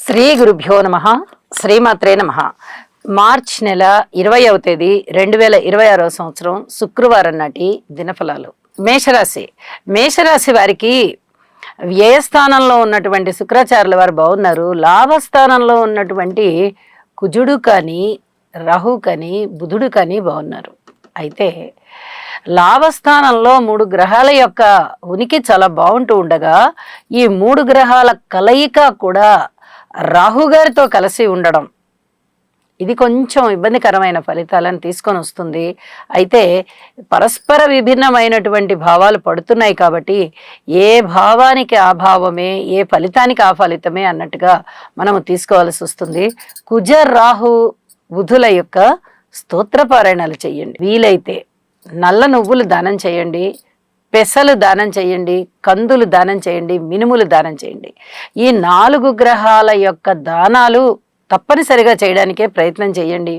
శ్రీ గురుభ్యో నమ. శ్రీమాత్రే నమ. మార్చ్ నెల 20వ తేదీ 2026 సంవత్సరం శుక్రవారం నాటి దినఫలాలు. మేషరాశి వారికి వ్యయస్థానంలో ఉన్నటువంటి శుక్రాచార్యుల వారు బాగున్నారు. లాభస్థానంలో ఉన్నటువంటి కుజుడు కానీ రాహు కానీ బుధుడు కానీ బాగున్నారు. అయితే లాభస్థానంలో 3 గ్రహాల యొక్క ఉనికి చాలా బాగుంటూ ఉండగా ఈ 3 గ్రహాల కలయిక కూడా రాహుగారితో కలిసి ఉండడం ఇది కొంచెం ఇబ్బందికరమైన ఫలితాలను తీసుకొని వస్తుంది. అయితే పరస్పర విభిన్నమైనటువంటి భావాలు పడుతున్నాయి కాబట్టి ఏ భావానికి ఆ భావమే, ఏ ఫలితానికి ఆ ఫలితమే అన్నట్టుగా మనము తీసుకోవాల్సి వస్తుంది. కుజ రాహు బుధుల యొక్క స్తోత్రపారాయణాలు చేయండి. వీలైతే నల్ల నువ్వులు దానం చేయండి, పెసలు దానం చేయండి, కందులు దానం చేయండి, మినుములు దానం చేయండి. ఈ 4 గ్రహాల యొక్క దానాలు తప్పనిసరిగా చేయడానికే ప్రయత్నం చేయండి.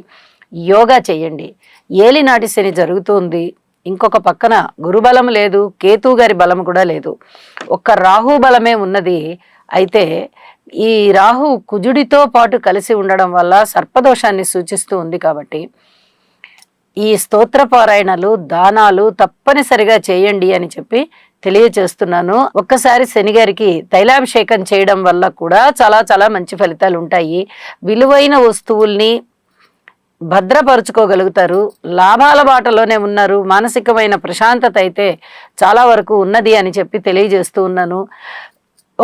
యోగా చేయండి. ఏలినాటి శని జరుగుతుంది. ఇంకొక పక్కన గురుబలం లేదు, కేతు గారి బలం కూడా లేదు, ఒక్క రాహు బలమే ఉన్నది. అయితే ఈ రాహు కుజుడితో పాటు కలిసి ఉండడం వల్ల సర్పదోషాన్ని సూచిస్తూ ఉంది. కాబట్టి ఈ స్తోత్రపారాయణలు దానాలు తప్పనిసరిగా చేయండి అని చెప్పి తెలియచేస్తున్నాను. ఒక్కసారి శని గారికి తైలాభిషేకం చేయడం వల్ల కూడా చాలా చాలా మంచి ఫలితాలు ఉంటాయి. విలువైన వస్తువుల్ని భద్రపరుచుకోగలుగుతారు. లాభాల బాటలోనే ఉన్నారు. మానసికమైన ప్రశాంతత అయితే చాలా వరకు ఉన్నది అని చెప్పి తెలియజేస్తూ ఉన్నాను.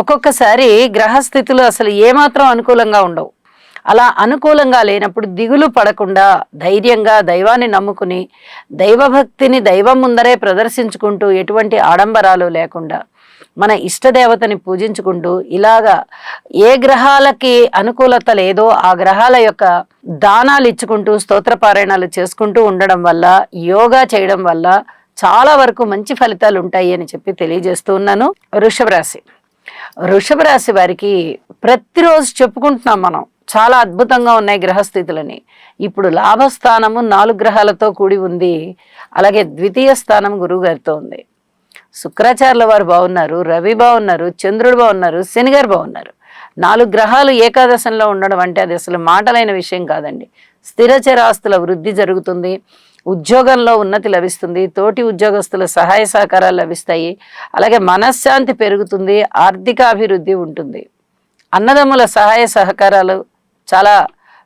ఒక్కొక్కసారి గ్రహస్థితులు అసలు ఏమాత్రం అనుకూలంగా ఉండవు. అలా అనుకూలంగా లేనప్పుడు దిగులు పడకుండా ధైర్యంగా దైవాన్ని నమ్ముకుని దైవభక్తిని దైవం ముందరే ప్రదర్శించుకుంటూ ఎటువంటి ఆడంబరాలు లేకుండా మన ఇష్టదేవతని పూజించుకుంటూ ఇలాగా ఏ గ్రహాలకి అనుకూలత లేదో ఆ గ్రహాల యొక్క దానాలు ఇచ్చుకుంటూ స్తోత్రపారాయణాలు చేసుకుంటూ ఉండడం వల్ల, యోగా చేయడం వల్ల చాలా వరకు మంచి ఫలితాలు ఉంటాయి అని చెప్పి తెలియజేస్తూ ఉన్నాను. వృషభ రాశి వారికి ప్రతిరోజు చెప్పుకుంటున్నాం మనం, చాలా అద్భుతంగా ఉన్నాయి గ్రహస్థితులని. ఇప్పుడు లాభస్థానము 4 గ్రహాలతో కూడి ఉంది. అలాగే ద్వితీయ స్థానం గురువు గారితో ఉంది. శుక్రాచార్యుల వారు బాగున్నారు, రవి బాగున్నారు, చంద్రుడు బాగున్నారు, శని గారు బాగున్నారు. 4 గ్రహాలు ఏకాదశంలో ఉండడం అంటే అది అసలు మాటలైన విషయం కాదండి. స్థిరచరాస్తుల వృద్ధి జరుగుతుంది, ఉద్యోగంలో ఉన్నతి లభిస్తుంది, తోటి ఉద్యోగస్తుల సహాయ సహకారాలు లభిస్తాయి. అలాగే మనశ్శాంతి పెరుగుతుంది, ఆర్థికాభివృద్ధి ఉంటుంది. అన్నదమ్ముల సహాయ సహకారాలు చాలా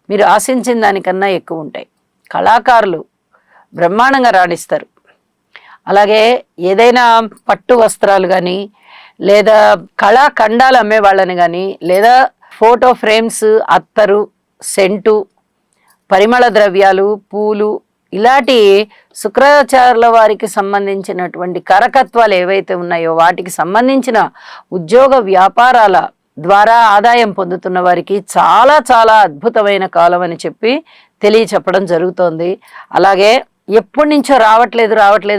మీరు ఆశించిన దానికన్నా ఎక్కువ ఉంటాయి. కళాకారులు బ్రహ్మాండంగా రాణిస్తారు. అలాగే ఏదైనా పట్టు వస్త్రాలు కానీ, లేదా కళాఖండాలు అమ్మే వాళ్ళని కానీ, లేదా ఫోటో ఫ్రేమ్స్, అత్తరు, సెంటు, పరిమళ ద్రవ్యాలు, పూలు, ఇలాంటి శుక్రాచార్యుల వారికి సంబంధించినటువంటి కరకత్వాలు ఏవైతే ఉన్నాయో వాటికి సంబంధించిన ఉద్యోగ వ్యాపారాల ద్వారా ఆదాయం పొందుతున్న వారికి చాలా చాలా అద్భుతమైన కాలం అని చెప్పి తెలియచెప్పడం జరుగుతోంది. అలాగే ఎప్పటి నుంచో రావట్లేదు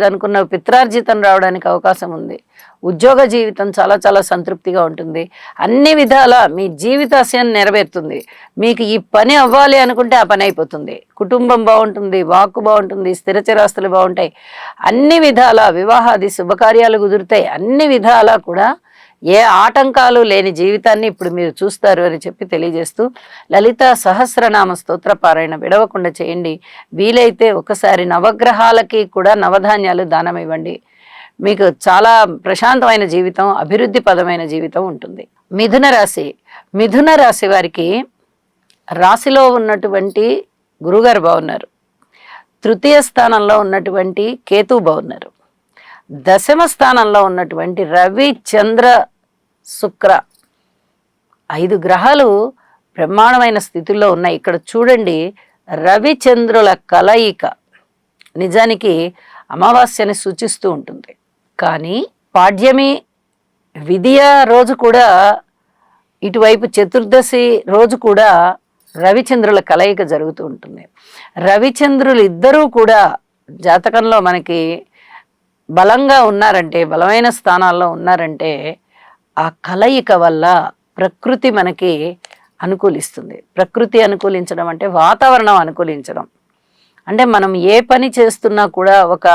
అనుకున్న పిత్రార్జితం రావడానికి అవకాశం ఉంది. ఉద్యోగ జీవితం చాలా చాలా సంతృప్తిగా ఉంటుంది. అన్ని విధాల మీ జీవితాశయం నెరవేరుతుంది. మీకు ఈ పని అవ్వాలి అనుకుంటే ఆ పని అయిపోతుంది. కుటుంబం బాగుంటుంది, వాక్కు బాగుంటుంది, స్థిరచరాస్తులు బాగుంటాయి. అన్ని విధాల వివాహాది శుభకార్యాలు కుదురుతాయి. అన్ని విధాలా కూడా ఏ ఆటంకాలు లేని జీవితాన్ని ఇప్పుడు మీరు చూస్తారు అని చెప్పి తెలియజేస్తూ లలిత సహస్రనామ స్తోత్ర పారాయణ విడవకుండా చేయండి. వీలైతే ఒకసారి నవగ్రహాలకి కూడా నవధాన్యాలు దానం ఇవ్వండి. మీకు చాలా ప్రశాంతమైన జీవితం, అభివృద్ధి పదమైన జీవితం ఉంటుంది. మిథున రాశి వారికి రాశిలో ఉన్నటువంటి గురుగారు బాగున్నారు, తృతీయ స్థానంలో ఉన్నటువంటి కేతు బాగున్నారు, దశమ స్థానంలో ఉన్నటువంటి రవి, చంద్ర, శుక్ర 5 గ్రహాలు బ్రహ్మాండమైన స్థితిలో ఉన్నాయి. ఇక్కడ చూడండి, రవి చంద్రుల కలయిక నిజానికి అమావాస్యని సూచిస్తూ ఉంటుంది. కానీ పాడ్యమి విధియ రోజు కూడా, ఇటువైపు చతుర్దశి రోజు కూడా రవిచంద్రుల కలయిక జరుగుతూ ఉంటుంది. రవిచంద్రులు ఇద్దరూ కూడా జాతకంలో మనకి బలంగా ఉన్నారంటే, బలమైన స్థానాల్లో ఉన్నారంటే ఆ కలయిక వల్ల ప్రకృతి మనకి అనుకూలిస్తుంది. ప్రకృతి అనుకూలించడం అంటే వాతావరణం అనుకూలించడం. అంటే మనం ఏ పని చేస్తున్నా కూడా ఒక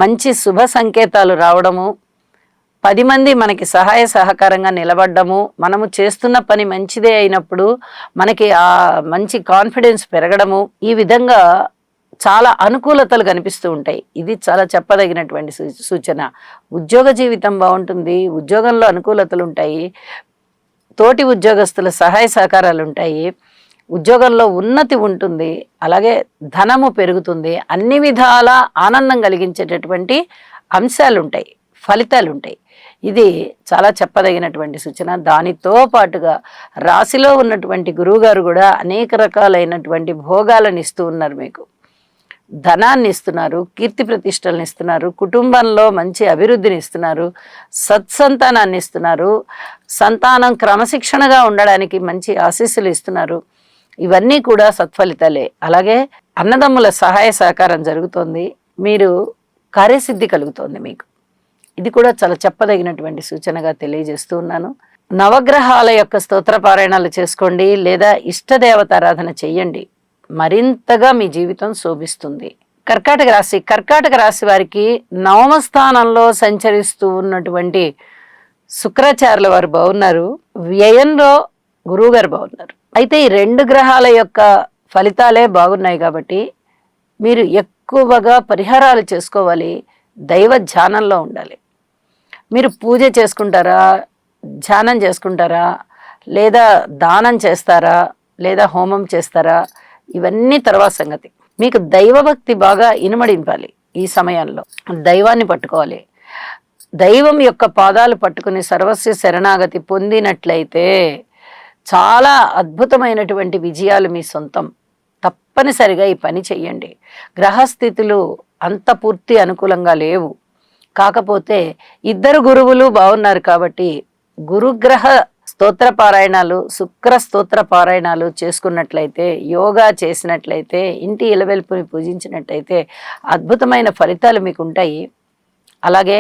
మంచి శుభ సంకేతాలు రావడము, 10 మంది మనకి సహాయ సహకారంగా నిలబడ్డము, మనము చేస్తున్న పని మంచిదే అయినప్పుడు మనకి ఆ మంచి కాన్ఫిడెన్స్ పెరగడము, ఈ విధంగా చాలా అనుకూలతలు కనిపిస్తూ ఉంటాయి. ఇది చాలా చెప్పదగినటువంటి సూచన. ఉద్యోగ జీవితం బాగుంటుంది, ఉద్యోగంలో అనుకూలతలు ఉంటాయి, తోటి ఉద్యోగస్తుల సహాయ సహకారాలు ఉంటాయి, ఉద్యోగంలో ఉన్నతి ఉంటుంది, అలాగే ధనము పెరుగుతుంది, అన్ని విధాల ఆనందం కలిగించేటటువంటి అంశాలు ఉంటాయి, ఫలితాలు ఉంటాయి. ఇది చాలా చెప్పదగినటువంటి సూచన. దానితో పాటుగా రాశిలో ఉన్నటువంటి గురువుగారు కూడా అనేక రకాలైనటువంటి భోగాలను ఇస్తూ ఉన్నారు, మీకు ధనాన్ని ఇస్తున్నారు, కీర్తి ప్రతిష్టలను ఇస్తున్నారు, కుటుంబంలో మంచి అభివృద్ధిని ఇస్తున్నారు, సత్సంతానాన్ని ఇస్తున్నారు, సంతానం క్రమశిక్షణగా ఉండడానికి మంచి ఆశీస్సులు ఇస్తున్నారు. ఇవన్నీ కూడా సత్ఫలితాలే. అలాగే అన్నదమ్ముల సహాయ సహకారం జరుగుతోంది, మీరు కార్యసిద్ధి కలుగుతోంది మీకు. ఇది కూడా చాలా చెప్పదగినటువంటి సూచనగా తెలియజేస్తూ ఉన్నాను. నవగ్రహాల యొక్క స్తోత్ర పారాయణాలు చేసుకోండి, లేదా ఇష్టదేవతారాధన చెయ్యండి, మరింతగా మీ జీవితం శోభిస్తుంది. కర్కాటక రాశి వారికి నవమ స్థానంలో సంచరిస్తూ ఉన్నటువంటి శుక్రాచార్యుల వారు బాగున్నారు, వ్యయంలో గురువుగారు బాగున్నారు. అయితే ఈ 2 గ్రహాల యొక్క ఫలితాలే బాగున్నాయి కాబట్టి మీరు ఎక్కువగా పరిహారాలు చేసుకోవాలి, దైవ ధ్యానంలో ఉండాలి. మీరు పూజ చేసుకుంటారా, ధ్యానం చేసుకుంటారా, లేదా దానం చేస్తారా, లేదా హోమం చేస్తారా, ఇవన్నీ తర్వాత సంగతి. మీకు దైవభక్తి బాగా ఇనుమడింపాలి. ఈ సమయంలో దైవాన్ని పట్టుకోవాలి. దైవం యొక్క పాదాలు పట్టుకుని సర్వస్వ శరణాగతి పొందినట్లయితే చాలా అద్భుతమైనటువంటి విజయాలు మీ సొంతం. తప్పనిసరిగా ఈ పని చెయ్యండి. గ్రహస్థితులు అంత పూర్తి అనుకూలంగా లేవు, కాకపోతే 2 గురువులు బాగున్నారు కాబట్టి గురుగ్రహ స్తోత్ర పారాయణాలు, శుక్ర స్తోత్ర పారాయణాలు చేసుకున్నట్లయితే, యోగా చేసినట్లయితే, ఇంటి ఇలవెల్పుని పూజించినట్లయితే అద్భుతమైన ఫలితాలు మీకు ఉంటాయి. అలాగే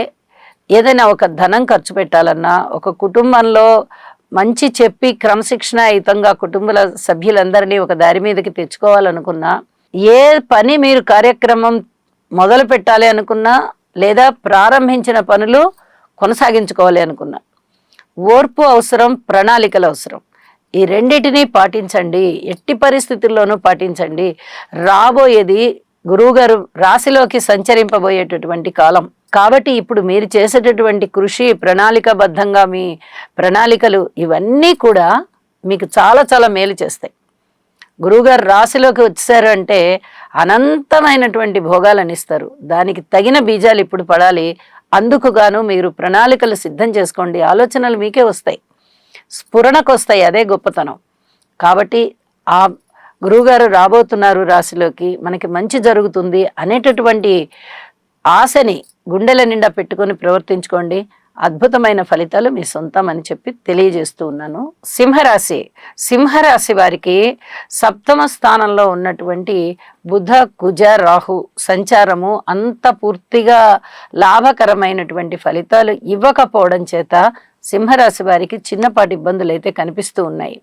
ఏదైనా ఒక ధనం ఖర్చు పెట్టాలన్నా, ఒక కుటుంబంలో మంచి చెప్పి క్రమశిక్షణాయుతంగా కుటుంబ సభ్యులందరినీ ఒక దారి మీదకి తెచ్చుకోవాలనుకున్నా, ఏ పని మీరు కార్యక్రమం మొదలు పెట్టాలి అనుకున్నా, లేదా ప్రారంభించిన పనులు కొనసాగించుకోవాలి అనుకున్నా, ఓర్పు అవసరం, ప్రణాళికలు అవసరం. ఈ రెండిటినీ పాటించండి, ఎట్టి పరిస్థితుల్లోనూ పాటించండి. రాబోయేది గురువుగారు రాశిలోకి సంచరింపబోయేటటువంటి కాలం కాబట్టి ఇప్పుడు మీరు చేసేటటువంటి కృషి, ప్రణాళికాబద్ధంగా మీ ప్రణాళికలు ఇవన్నీ కూడా మీకు చాలా చాలా మేలు చేస్తాయి. గురువుగారు రాశిలోకి వచ్చారు అంటే అనంతమైనటువంటి భోగాలను ఇస్తారు. దానికి తగిన బీజాలు ఇప్పుడు పడాలి. అందుకు గాను మీరు ప్రణాళికలు సిద్ధం చేసుకోండి. ఆలోచనలు మీకే వస్తాయి, స్ఫురణకు వస్తాయి. అదే గొప్పతనం. కాబట్టి ఆ గురువుగారు రాబోతున్నారు రాశిలోకి, మనకి మంచి జరుగుతుంది అనేటటువంటి ఆశని గుండెల నిండా పెట్టుకొని ప్రవర్తించుకోండి. అద్భుతమైన ఫలితాలు మీ సొంతం అని చెప్పి తెలియజేస్తూ ఉన్నాను. సింహరాశి వారికి 7వ స్థానంలో ఉన్నటువంటి బుధ, కుజ, రాహు సంచారము అంత పూర్తిగా లాభకరమైనటువంటి ఫలితాలు ఇవ్వకపోవడం చేత సింహరాశి వారికి చిన్నపాటి ఇబ్బందులు అయితే కనిపిస్తూ ఉన్నాయి.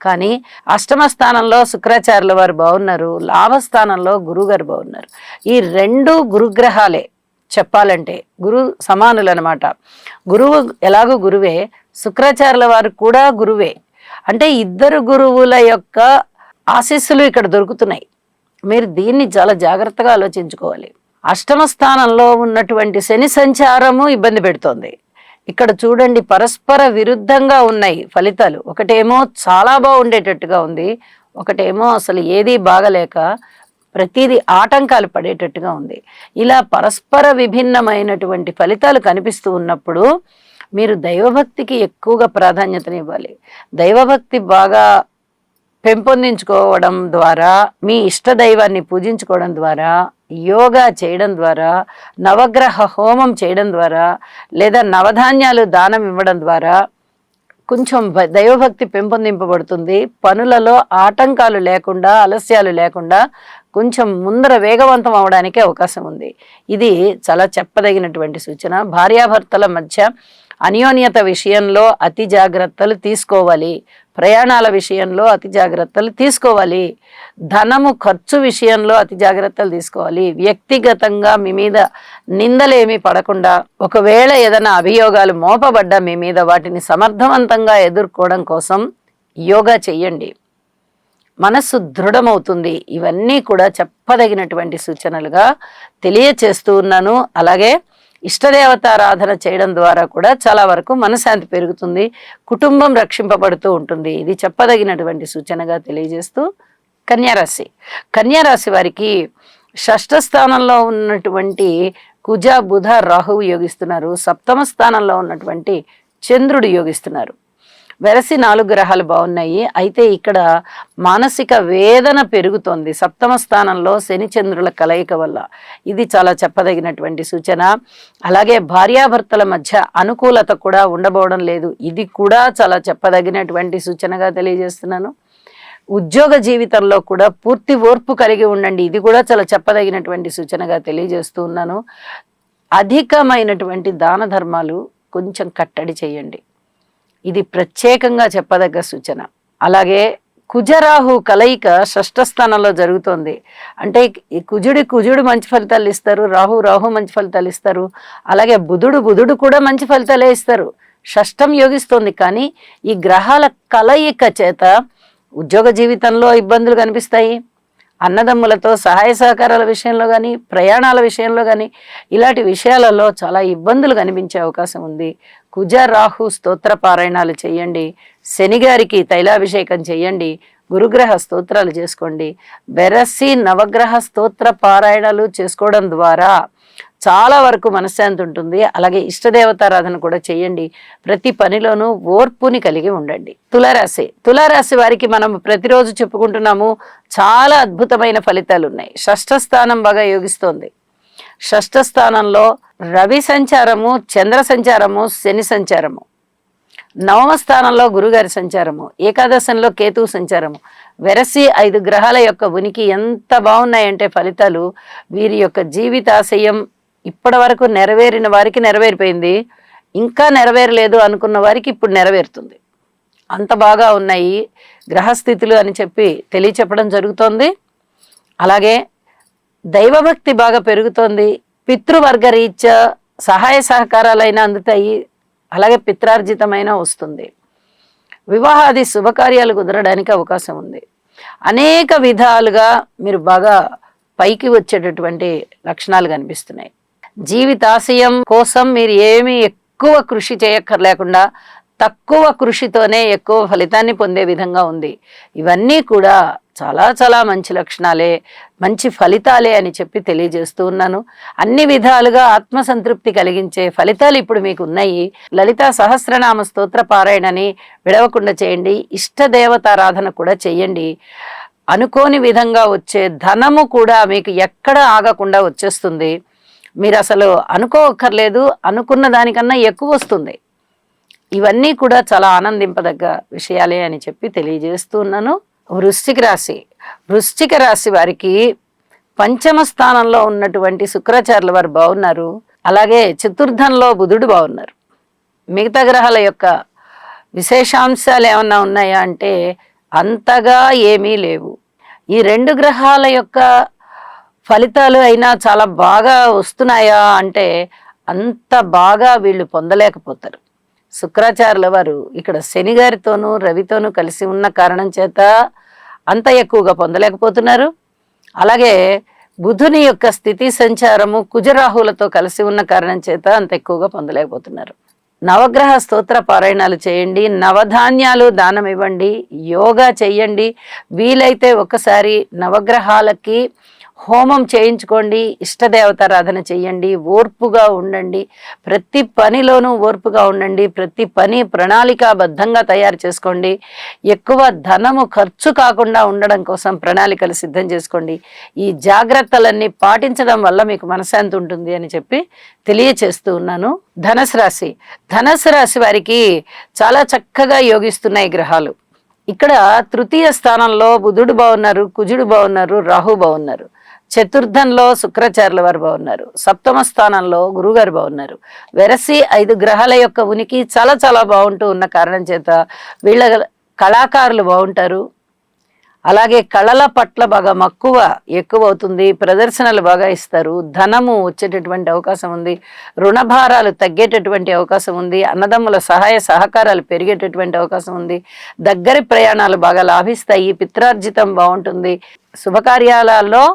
కానీ 8వ స్థానంలో శుక్రాచార్యుల వారు బాగున్నారు, లాభస్థానంలో గురువుగారు బాగున్నారు. ఈ 2 గురుగ్రహాలే చెప్పాలంటే గురు సమానులు అనమాట. గురువు ఎలాగో గురువే, శుక్రాచార్యుల వారు కూడా గురువే. అంటే 2 గురువుల యొక్క ఆశీస్సులు ఇక్కడ దొరుకుతున్నాయి. మీరు దీన్ని చాలా జాగ్రత్తగా ఆలోచించుకోవాలి. 8వ స్థానంలో ఉన్నటువంటి శని సంచారము ఇబ్బంది పెడుతోంది. ఇక్కడ చూడండి, పరస్పర విరుద్ధంగా ఉన్నాయి ఫలితాలు. ఒకటేమో చాలా బాగుండేటట్టుగా ఉంది, ఒకటేమో అసలు ఏదీ బాగలేక ప్రతిదీ ఆటంకాలు పడేటట్టుగా ఉంది. ఇలా పరస్పర విభిన్నమైనటువంటి ఫలితాలు కనిపిస్తూ ఉన్నప్పుడు మీరు దైవభక్తికి ఎక్కువగా ప్రాధాన్యతనివ్వాలి. దైవభక్తి బాగా పెంపొందించుకోవడం ద్వారా, మీ ఇష్ట దైవాన్ని పూజించుకోవడం ద్వారా, యోగా చేయడం ద్వారా, నవగ్రహ హోమం చేయడం ద్వారా, లేదా నవధాన్యాలు దానం ఇవ్వడం ద్వారా కొంచెం దైవభక్తి పెంపొందింపబడుతుంది. పనులలో ఆటంకాలు లేకుండా, ఆలస్యాలు లేకుండా కొంచెం ముందర వేగవంతం అవడానికి అవకాశం ఉంది. ఇది చాలా చెప్పదగినటువంటి సూచన. భార్యాభర్తల మధ్య అన్యోన్యత విషయంలో అతి జాగ్రత్తలు తీసుకోవాలి. ప్రయాణాల విషయంలో అతి జాగ్రత్తలు తీసుకోవాలి. ధనము ఖర్చు విషయంలో అతి జాగ్రత్తలు తీసుకోవాలి. వ్యక్తిగతంగా మీ మీద నిందలేమీ పడకుండా, ఒకవేళ ఏదైనా అభియోగాలు మోపబడ్డా మీ మీద వాటిని సమర్థవంతంగా ఎదుర్కోవడం కోసం యోగా చెయ్యండి. మనస్సు దృఢమవుతుంది. ఇవన్నీ కూడా చెప్పదగినటువంటి సూచనలుగా తెలియచేస్తూ ఉన్నాను. అలాగే ఇష్టదేవతారాధన చేయడం ద్వారా కూడా చాలా వరకు మనశ్శాంతి పెరుగుతుంది, కుటుంబం రక్షింపబడుతూ ఉంటుంది. ఇది చెప్పదగినటువంటి సూచనగా తెలియజేస్తూ కన్యారాశి వారికి షష్ఠ స్థానంలో ఉన్నటువంటి కుజ బుధ రాహువు యోగిస్తున్నారు. సప్తమ స్థానంలో ఉన్నటువంటి చంద్రుడు యోగిస్తున్నారు. వెరసి 4 గ్రహాలు బాగున్నాయి. అయితే ఇక్కడ మానసిక వేదన పెరుగుతోంది సప్తమ స్థానంలో శని చంద్రుల కలయిక వల్ల. ఇది చాలా చెప్పదగినటువంటి సూచన. అలాగే భార్యాభర్తల మధ్య అనుకూలత కూడా ఉండబోవడం లేదు. ఇది కూడా చాలా చెప్పదగినటువంటి సూచనగా తెలియజేస్తున్నాను. ఉద్యోగ జీవితంలో కూడా పూర్తి ఓర్పు కలిగి ఉండండి. ఇది కూడా చాలా చెప్పదగినటువంటి సూచనగా తెలియజేస్తూ ఉన్నాను. అధికమైనటువంటి దాన ధర్మాలు కొంచెం కట్టడి చేయండి. ఇది ప్రత్యేకంగా చెప్పదగ్గ సూచన. అలాగే కుజరాహు కలయిక షష్ఠ స్థానంలో జరుగుతోంది. అంటే కుజుడు మంచి ఫలితాలు ఇస్తారు, రాహు మంచి ఫలితాలు ఇస్తారు. అలాగే బుధుడు కూడా మంచి ఫలితాలే ఇస్తారు. షష్ఠం యోగిస్తోంది. కానీ ఈ గ్రహాల కలయిక చేత ఉద్యోగ జీవితంలో ఇబ్బందులు కనిపిస్తాయి. అన్నదమ్ములతో సహాయ సహకారాల విషయంలో కానీ, ప్రయాణాల విషయంలో కానీ, ఇలాంటి విషయాలలో చాలా ఇబ్బందులు కనిపించే అవకాశం ఉంది. కుజ రాహు స్తోత్ర పారాయణాలు చేయండి. శనిగారికి తైలాభిషేకం చేయండి. గురుగ్రహ స్తోత్రాలు చేసుకోండి. వెరసి నవగ్రహ స్తోత్ర పారాయణాలు చేసుకోవడం ద్వారా చాలా వరకు మనశ్శాంతి ఉంటుంది. అలాగే ఇష్టదేవతారాధన కూడా చేయండి. ప్రతి పనిలోనూ ఓర్పుని కలిగి ఉండండి. తులారాశి వారికి మనం ప్రతిరోజు చెప్పుకుంటున్నాము, చాలా అద్భుతమైన ఫలితాలు ఉన్నాయి. షష్ఠ స్థానం బాగా యోగిస్తోంది. షష్ఠ స్థానంలో రవి సంచారము, చంద్ర సంచారము, శని సంచారము. నవమ స్థానంలో గురుగారి సంచారము, ఏకాదశంలో కేతువు సంచారము. వెరసి 5 గ్రహాల యొక్క ఉనికి ఎంత బాగున్నాయంటే ఫలితాలు, వీరి యొక్క జీవితాశయం ఇప్పటి వరకు నెరవేరిన వారికి నెరవేరిపోయింది, ఇంకా నెరవేరలేదు అనుకున్న వారికి ఇప్పుడు నెరవేరుతుంది. అంత బాగా ఉన్నాయి గ్రహస్థితులు అని చెప్పి తెలియచెప్పడం జరుగుతోంది. అలాగే దైవభక్తి బాగా పెరుగుతోంది. పితృవర్గ రీత్యా సహాయ సహకారాలైనా అందుతాయి. అలాగే పిత్రార్జితమైన వస్తుంది. వివాహాది శుభకార్యాలు కుదరడానికి అవకాశం ఉంది. అనేక విధాలుగా మీరు బాగా పైకి వచ్చేటటువంటి లక్షణాలు కనిపిస్తున్నాయి. జీవితాశయం కోసం మీరు ఏమీ ఎక్కువ కృషి చేయక్కర్లేకుండా తక్కువ కృషితోనే ఎక్కువ ఫలితాన్ని పొందే విధంగా ఉంది. ఇవన్నీ కూడా చాలా మంచి లక్షణాలే, మంచి ఫలితాలే అని చెప్పి తెలియజేస్తూ ఉన్నాను. అన్ని విధాలుగా ఆత్మసంతృప్తి కలిగించే ఫలితాలు ఇప్పుడు మీకు ఉన్నాయి. లలితా సహస్రనామ స్తోత్ర పారాయణని విడవకుండా చేయండి. ఇష్టదేవతారాధన కూడా చేయండి. అనుకోని విధంగా వచ్చే ధనము కూడా మీకు ఎక్కడ ఆగకుండా వచ్చేస్తుంది. మీరు అసలు అనుకోక్కర్లేదు, అనుకున్న దానికన్నా ఎక్కువ వస్తుంది. ఇవన్నీ కూడా చాలా ఆనందింపదగ్గ విషయాలే అని చెప్పి తెలియజేస్తూ ఉన్నాను. వృశ్చిక రాశి వారికి పంచమ స్థానంలో ఉన్నటువంటి శుక్రాచార్యుల వారు బాగున్నారు. అలాగే చతుర్థంలో బుధుడు బాగున్నారు. మిగతా గ్రహాల యొక్క విశేషాంశాలు ఏమన్నా ఉన్నాయా అంటే అంతగా ఏమీ లేవు. ఈ 2 గ్రహాల యొక్క ఫలితాలు అయినా చాలా బాగా వస్తున్నాయా అంటే అంత బాగా వీళ్ళు పొందలేకపోతారు. శుక్రాచార్యుల వారు ఇక్కడ శని గారితోనూ రవితోనూ కలిసి ఉన్న కారణం చేత అంత ఎక్కువగా పొందలేకపోతున్నారు. అలాగే బుధుని యొక్క స్థితి సంచారము కుజరాహులతో కలిసి ఉన్న కారణం చేత అంత ఎక్కువగా పొందలేకపోతున్నారు. నవగ్రహ స్తోత్ర పారాయణాలు చేయండి. నవధాన్యాలు దానం ఇవ్వండి. యోగా చెయ్యండి. వీలైతే ఒకసారి నవగ్రహాలకి హోమం చేయించుకోండి. ఇష్టదేవతారాధన చెయ్యండి. ఓర్పుగా ఉండండి. ప్రతి పనిలోనూ ఓర్పుగా ఉండండి. ప్రతి పని ప్రణాళికాబద్ధంగా తయారు చేసుకోండి. ఎక్కువ ధనము ఖర్చు కాకుండా ఉండడం కోసం ప్రణాళికలు సిద్ధం చేసుకోండి. ఈ జాగ్రత్తలన్నీ పాటించడం వల్ల మీకు మనశ్శాంతి ఉంటుంది అని చెప్పి తెలియచేస్తూ ఉన్నాను. ధనుసు రాశి వారికి చాలా చక్కగా యోగిస్తున్నాయి గ్రహాలు. ఇక్కడ తృతీయ స్థానంలో బుధుడు బాగున్నారు, కుజుడు బాగున్నారు, రాహు బాగున్నారు. చతుర్థంలో శుక్రాచార్యుల వారు బాగున్నారు. సప్తమ స్థానంలో గురుగారు బాగున్నారు. వెరసి 5 గ్రహాల యొక్క ఉనికి చాలా బాగుంటూ ఉన్న కారణం చేత వీళ్ళ కళాకారులు బాగుంటారు. అలాగే కళల పట్ల బాగా మక్కువ ఎక్కువ అవుతుంది. ప్రదర్శనలు బాగా ఇస్తారు. ధనము వచ్చేటటువంటి అవకాశం ఉంది. రుణభారాలు తగ్గేటటువంటి అవకాశం ఉంది. అన్నదమ్ముల సహాయ సహకారాలు పెరిగేటటువంటి అవకాశం ఉంది. దగ్గరి ప్రయాణాలు బాగా లాభిస్తాయి. పిత్రార్జితం బాగుంటుంది. శుభకార్యాలలో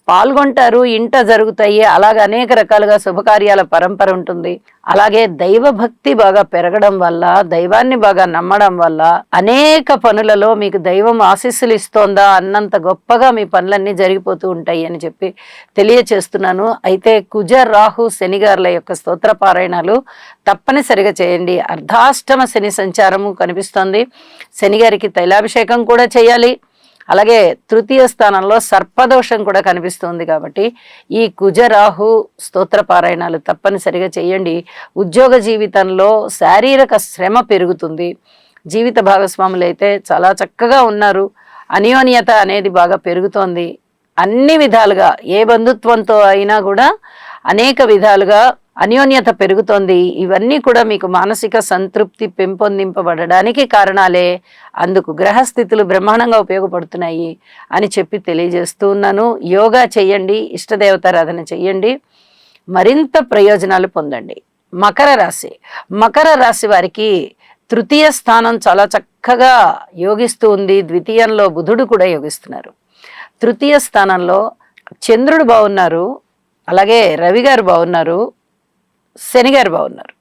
పాల్గొంటారు, ఇంట జరుగుతాయి. అలాగే అనేక రకాలుగా శుభకార్యాల పరంపర ఉంటుంది. అలాగే దైవభక్తి బాగా పెరగడం వల్ల, దైవాన్ని బాగా నమ్మడం వల్ల అనేక పనులలో మీకు దైవం ఆశీస్సులు ఇస్తోందా అన్నంత గొప్పగా మీ పనులన్నీ జరిగిపోతూ ఉంటాయి అని చెప్పి తెలియచేస్తున్నాను. అయితే కుజ, రాహు, శనిగారుల యొక్క స్తోత్ర పారాయణాలు తప్పనిసరిగా చేయండి. అర్ధాష్టమ శని సంచారము కనిపిస్తోంది. శనిగారికి తైలాభిషేకం కూడా చేయాలి. అలాగే తృతీయ స్థానంలో సర్పదోషం కూడా కనిపిస్తుంది. కాబట్టి ఈ కుజరాహు స్తోత్ర పారాయణాలు తప్పనిసరిగా చేయండి. ఉద్యోగ జీవితంలో శారీరక శ్రమ పెరుగుతుంది. జీవిత భాగస్వాములు అయితే చాలా చక్కగా ఉన్నారు. అన్యోన్యత అనేది బాగా పెరుగుతోంది. అన్ని విధాలుగా ఏ బంధుత్వంతో అయినా కూడా అనేక విధాలుగా అన్యోన్యత పెరుగుతోంది. ఇవన్నీ కూడా మీకు మానసిక సంతృప్తి పెంపొందింపబడడానికి కారణాలే. అందుకు గ్రహస్థితులు బ్రహ్మాండంగా ఉపయోగపడుతున్నాయి అని చెప్పి తెలియజేస్తూ ఉన్నాను. యోగా చేయండి, ఇష్టదేవతారాధన చెయ్యండి, మరింత ప్రయోజనాలు పొందండి. మకర రాశి వారికి తృతీయ స్థానం చాలా చక్కగా యోగిస్తూ ఉంది. ద్వితీయంలో బుధుడు కూడా యోగిస్తున్నారు. తృతీయ స్థానంలో చంద్రుడు బాగున్నారు. అలాగే రవి గారు బాగున్నారు. శనిగారు బాగున్నారు.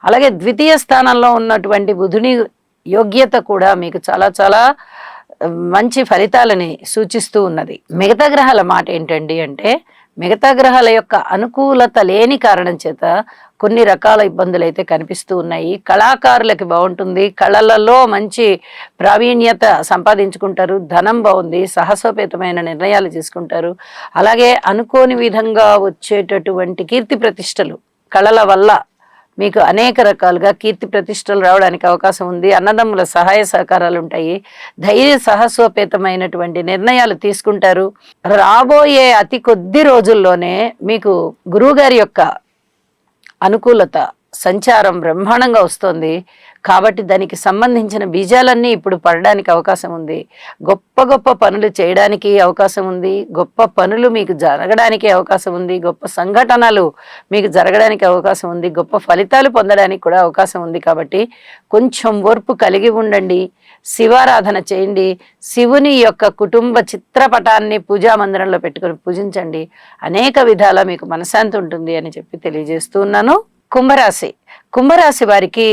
అలాగే ద్వితీయ స్థానంలో ఉన్నటువంటి బుధుని యోగ్యత కూడా మీకు చాలా చాలా మంచి ఫలితాలని సూచిస్తూ ఉన్నది. మిగతా గ్రహాల మాట ఏంటండి అంటే, మిగతా గ్రహాల యొక్క అనుకూలత లేని కారణం చేత కొన్ని రకాల ఇబ్బందులు అయితే కనిపిస్తూ ఉన్నాయి. కళాకారులకి బాగుంటుంది. కళలలో మంచి ప్రావీణ్యత సంపాదించుకుంటారు. ధనం బాగుంది. సాహసోపేతమైన నిర్ణయాలు తీసుకుంటారు. అలాగే అనుకోని విధంగా వచ్చేటటువంటి కీర్తి ప్రతిష్టలు కళల వల్ల మీకు అనేక రకాలుగా కీర్తి ప్రతిష్టలు రావడానికి అవకాశం ఉంది. అన్నదమ్ముల సహాయ సహకారాలు ఉంటాయి. ధైర్య సాహసోపేతమైనటువంటి నిర్ణయాలు తీసుకుంటారు. రాబోయే అతి కొద్ది రోజుల్లోనే మీకు గురువుగారి యొక్క అనుకూలత సంచారం బ్రహ్మాండంగా వస్తుంది. కాబట్టి దానికి సంబంధించిన బీజాలన్నీ ఇప్పుడు పడడానికి అవకాశం ఉంది. గొప్ప గొప్ప పనులు చేయడానికి అవకాశం ఉంది. గొప్ప పనులు మీకు జరగడానికి అవకాశం ఉంది. గొప్ప సంఘటనలు మీకు జరగడానికి అవకాశం ఉంది. గొప్ప ఫలితాలు పొందడానికి కూడా అవకాశం ఉంది. కాబట్టి కొంచెం ఓర్పు కలిగి ఉండండి. శివారాధన చేయండి. శివుని యొక్క కుటుంబ చిత్రపటాన్ని పూజా మందిరంలో పెట్టుకొని పూజించండి. అనేక విధాల మీకు మనశ్శాంతి ఉంటుంది అని చెప్పి తెలియజేస్తూ ఉన్నాను. కుంభరాశి వారికి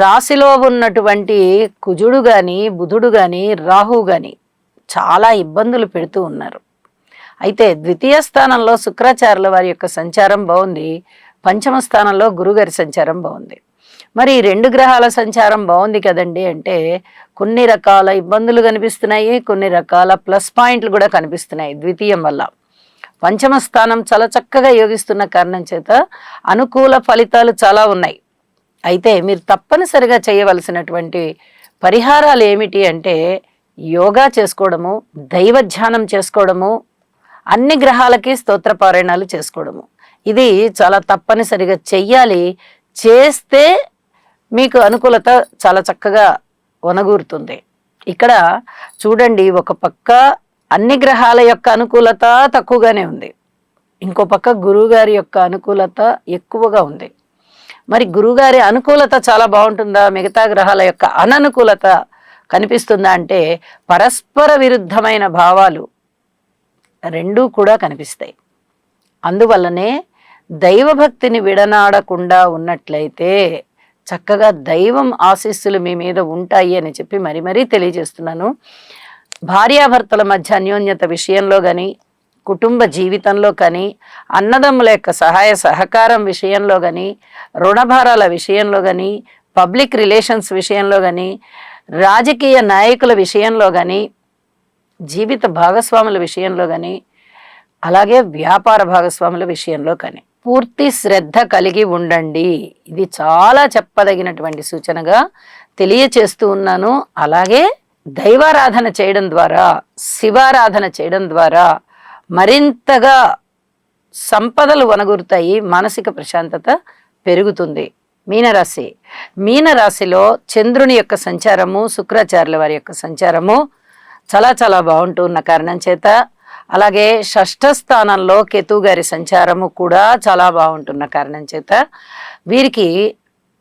రాశిలో ఉన్నటువంటి కుజుడు కానీ, బుధుడు కానీ, రాహు కానీ చాలా ఇబ్బందులు పెడుతూ ఉన్నారు. అయితే ద్వితీయ స్థానంలో శుక్రాచార్యుల వారి యొక్క సంచారం బాగుంది. పంచమ స్థానంలో గురుగారి సంచారం బాగుంది. మరి ఈ రెండు గ్రహాల సంచారం బాగుంది కదండి అంటే కొన్ని రకాల ఇబ్బందులు కనిపిస్తున్నాయి. కొన్ని రకాల ప్లస్ పాయింట్లు కూడా కనిపిస్తున్నాయి. ద్వితీయం వల్ల పంచమ స్థానం చాలా చక్కగా యోగిస్తున్న కారణం చేత అనుకూల ఫలితాలు చాలా ఉన్నాయి. అయితే మీరు తప్పనిసరిగా చేయవలసినటువంటి పరిహారాలు ఏమిటి అంటే యోగా చేసుకోవడము, దైవ ధ్యానం చేసుకోవడము, అన్ని గ్రహాలకి స్తోత్ర పారాయణాలు చేసుకోవడము. ఇది చాలా తప్పనిసరిగా చెయ్యాలి. చేస్తే మీకు అనుకూలత చాలా చక్కగా వనగూరుతుంది. ఇక్కడ చూడండి, ఒక పక్క అన్ని గ్రహాల యొక్క అనుకూలత తక్కువగానే ఉంది. ఇంకో పక్క గురువుగారి యొక్క అనుకూలత ఎక్కువగా ఉంది. మరి గురువుగారి అనుకూలత చాలా బాగుంటుందా, మిగతా గ్రహాల యొక్క అననుకూలత కనిపిస్తుందా అంటే పరస్పర విరుద్ధమైన భావాలు రెండూ కూడా కనిపిస్తాయి. అందువల్లనే దైవభక్తిని విడనాడకుండా ఉన్నట్లయితే చక్కగా దైవం ఆశీస్సులు మీ మీద ఉంటాయి అని చెప్పి మరీ తెలియజేస్తున్నాను. భార్యాభర్తల మధ్య అన్యోన్యత విషయంలో కానీ, కుటుంబ జీవితంలో కానీ, అన్నదమ్ముల యొక్క సహాయ సహకారం విషయంలో కానీ, రుణభారాల విషయంలో కానీ, పబ్లిక్ రిలేషన్స్ విషయంలో కానీ, రాజకీయ నాయకుల విషయంలో కానీ, జీవిత భాగస్వాముల విషయంలో కానీ, అలాగే వ్యాపార భాగస్వాముల విషయంలో కానీ పూర్తి శ్రద్ధ కలిగి ఉండండి. ఇది చాలా చెప్పదగినటువంటి సూచనగా తెలియచేస్తూ ఉన్నాను. అలాగే దైవారాధన చేయడం ద్వారా, శివారాధన చేయడం ద్వారా మరింతగా సంపదలు వనగూరుతాయి. మానసిక ప్రశాంతత పెరుగుతుంది. మీనరాశి. మీనరాశిలో చంద్రుని యొక్క సంచారము, శుక్రాచార్యుల వారి యొక్క సంచారము చాలా చాలా బాగుంటూ ఉన్న కారణం చేత, అలాగే షష్ఠ స్థానంలో కేతు గారి సంచారము కూడా చాలా బాగుంటున్న కారణం చేత వీరికి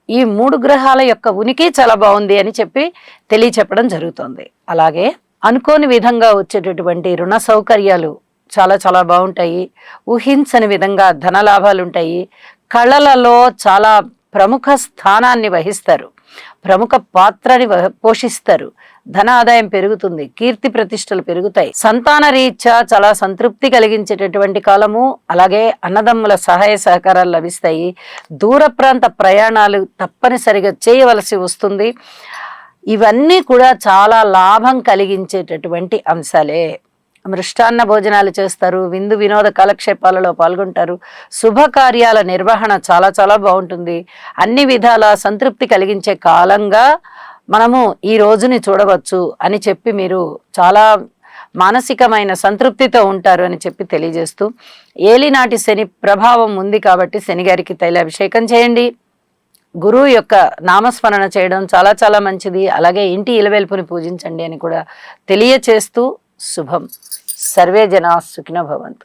ఈ 3 గ్రహాల యొక్క ఉనికి చాలా బాగుంది అని చెప్పి తెలియచెప్పడం జరుగుతుంది. అలాగే అనుకోని విధంగా వచ్చేటటువంటి రుణ సౌకర్యాలు చాలా చాలా బాగుంటాయి. ఊహించని విధంగా ధన లాభాలు ఉంటాయి. కళలలో చాలా ప్రముఖ స్థానాన్ని వహిస్తారు, ప్రముఖ పాత్రని పోషిస్తారు. ధన ఆదాయం పెరుగుతుంది, కీర్తి ప్రతిష్టలు పెరుగుతాయి. సంతాన రీత్యా చాలా సంతృప్తి కలిగించేటటువంటి కాలము. అలాగే అన్నదమ్ముల సహాయ సహకారాలు లభిస్తాయి. దూర ప్రాంత ప్రయాణాలు తప్పనిసరిగా చేయవలసి వస్తుంది. ఇవన్నీ కూడా చాలా లాభం కలిగించేటటువంటి అంశాలే. మృష్టాన్న భోజనాలు చేస్తారు, విందు వినోద కాలక్షేపాలలో పాల్గొంటారు. శుభకార్యాల నిర్వహణ చాలా చాలా బాగుంటుంది. అన్ని విధాల సంతృప్తి కలిగించే కాలంగా మనము ఈ రోజుని చూడవచ్చు అని చెప్పి మీరు చాలా మానసికమైన సంతృప్తితో ఉంటారు అని చెప్పి తెలియజేస్తూ, ఏలినాటి శని ప్రభావం ఉంది కాబట్టి శని గారికి తైలాభిషేకం చేయండి. గురువు యొక్క నామస్మరణ చేయడం చాలా చాలా మంచిది. అలాగే ఇంటి ఇలవెల్పుని పూజించండి అని కూడా తెలియచేస్తూ శుభం. సర్వే జనా సుఖినో భవంతు.